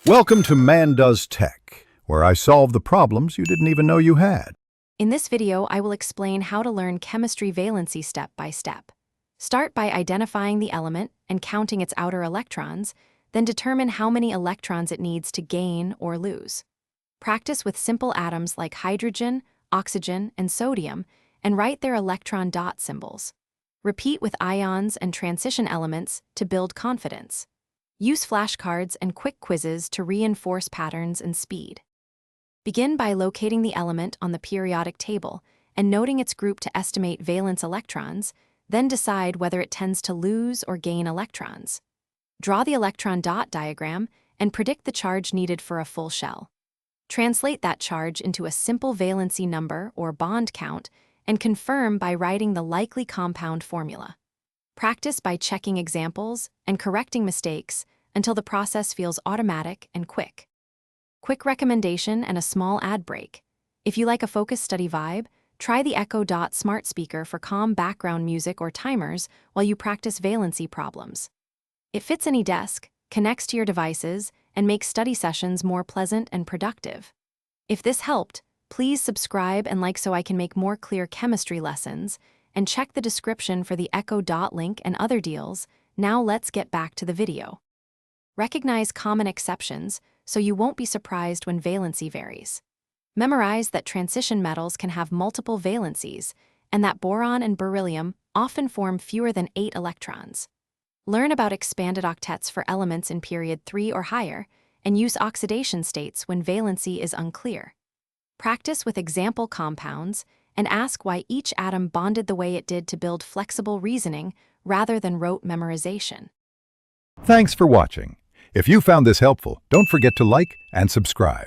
Welcome to Man Does Tech, where I solve the problems you didn't even know you had. In this video, I will explain how to learn chemistry valency step by step. Start by identifying the element and counting its outer electrons, then determine how many electrons it needs to gain or lose. Practice with simple atoms like hydrogen, oxygen, and sodium, and write their electron dot symbols. Repeat with ions and transition elements to build confidence. Use flashcards and quick quizzes to reinforce patterns and speed. Begin by locating the element on the periodic table and noting its group to estimate valence electrons, then decide whether it tends to lose or gain electrons. Draw the electron dot diagram and predict the charge needed for a full shell. Translate that charge into a simple valency number or bond count and confirm by writing the likely compound formula. Practice by checking examples and correcting mistakes until the process feels automatic and quick. Quick recommendation and a small ad break. If you like a focused study vibe, try the Echo Dot smart speaker for calm background music or timers while you practice valency problems. It fits any desk, connects to your devices, and makes study sessions more pleasant and productive. If this helped, please subscribe and like so I can make more clear chemistry lessons, and check the description for the Echo Dot link and other deals. Now let's get back to the video. Recognize common exceptions so you won't be surprised when valency varies. Memorize that transition metals can have multiple valencies and that boron and beryllium often form fewer than 8 electrons. Learn about expanded octets for elements in period 3 or higher and use oxidation states when valency is unclear. Practice with example compounds and ask why each atom bonded the way it did to build flexible reasoning rather than rote memorization. Thanks for watching. If you found this helpful, don't forget to like and subscribe.